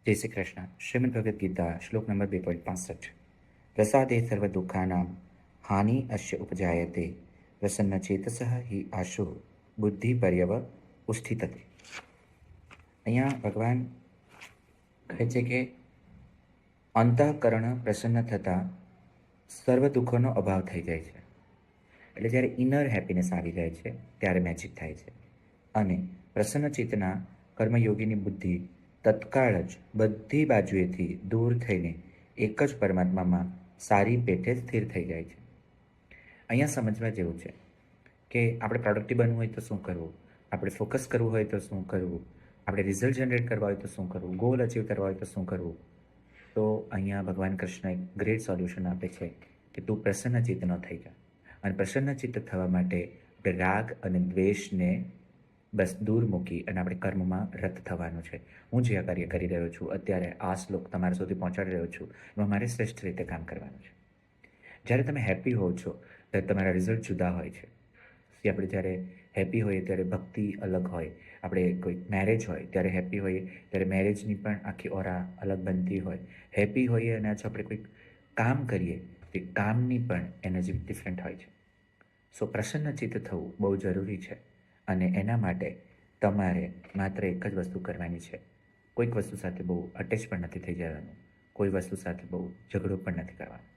જય શ્રી કૃષ્ણ. શ્રીમદ ભગવદ્ ગીતા શ્લોક નંબર 2.65. પ્રસાદે સર્વ દુઃખાનામ હાનિ અશ્ય ઉપજાયતે પ્રસન્ન ચેતસઃ હિ આશુ બુદ્ધિ પર્યવ ઉષ્ઠિતતે. અહીંયા ભગવાન કહે છે કે અંતઃકરણ પ્રસન્ન થતાં સર્વ દુઃખોનો અભાવ થઈ જાય છે. એટલે જ્યારે ઇનર હેપીનેસ આવી જાય છે ત્યારે મેજિક થાય છે. અને પ્રસન્ન ચિત્તના કર્મયોગીની બુદ્ધિ તત્કાળ જ બધી બાજુએથી દૂર થઈને એક જ પરમાત્મામાં સારી પેટે સ્થિર થઈ જાય છે. અહીંયા સમજવા જેવું છે કે આપણે પ્રોડક્ટિવ બનવું હોય તો શું કરવું, આપણે ફોકસ કરવું હોય તો શું કરવું, આપણે રિઝલ્ટ જનરેટ કરવા હોય તો શું કરવું, ગોલ અચીવ કરવા હોય તો શું કરવું. તો અહીંયા ભગવાન કૃષ્ણ એક ગ્રેટ સોલ્યુશન આપે છે કે તું પ્રસન્ન ચિત્ત ન થઈ જા. અને પ્રસન્ન ચિત્ત થવા માટે આપણે રાગ અને દ્વેષને બસ દૂર મૂકી અને આપણે કર્મમાં રત થવાનું છે. હું જે આ કાર્ય કરી રહ્યો છું અત્યારે આ શ્લોક તમારા સુધી પહોંચાડી રહ્યો છું એમાં મારે શ્રેષ્ઠ રીતે કામ કરવાનું છે. જ્યારે તમે હેપી હો છો ત્યારે તમારા રિઝલ્ટ જુદા હોય છે. આપણે જ્યારે હેપી હોઈએ ત્યારે ભક્તિ અલગ હોય. આપણે કોઈ મેરેજ હોય ત્યારે હેપી હોઈએ ત્યારે મેરેજની પણ આખી ઓરા અલગ બનતી હોય. હેપી હોઈએ અને જો આપણે કોઈક કામ કરીએ તે કામની પણ એનર્જી ડિફરન્ટ હોય છે. સો પ્રસન્ન ચિત્ત થવું બહુ જરૂરી છે. અને એના માટે તમારે માત્ર એક જ વસ્તુ કરવાની છે. કોઈક વસ્તુ સાથે બહુ અટેચ પણ નથી થઈ જવાનું, કોઈ વસ્તુ સાથે બહુ ઝઘડો પણ નથી કરવાનો.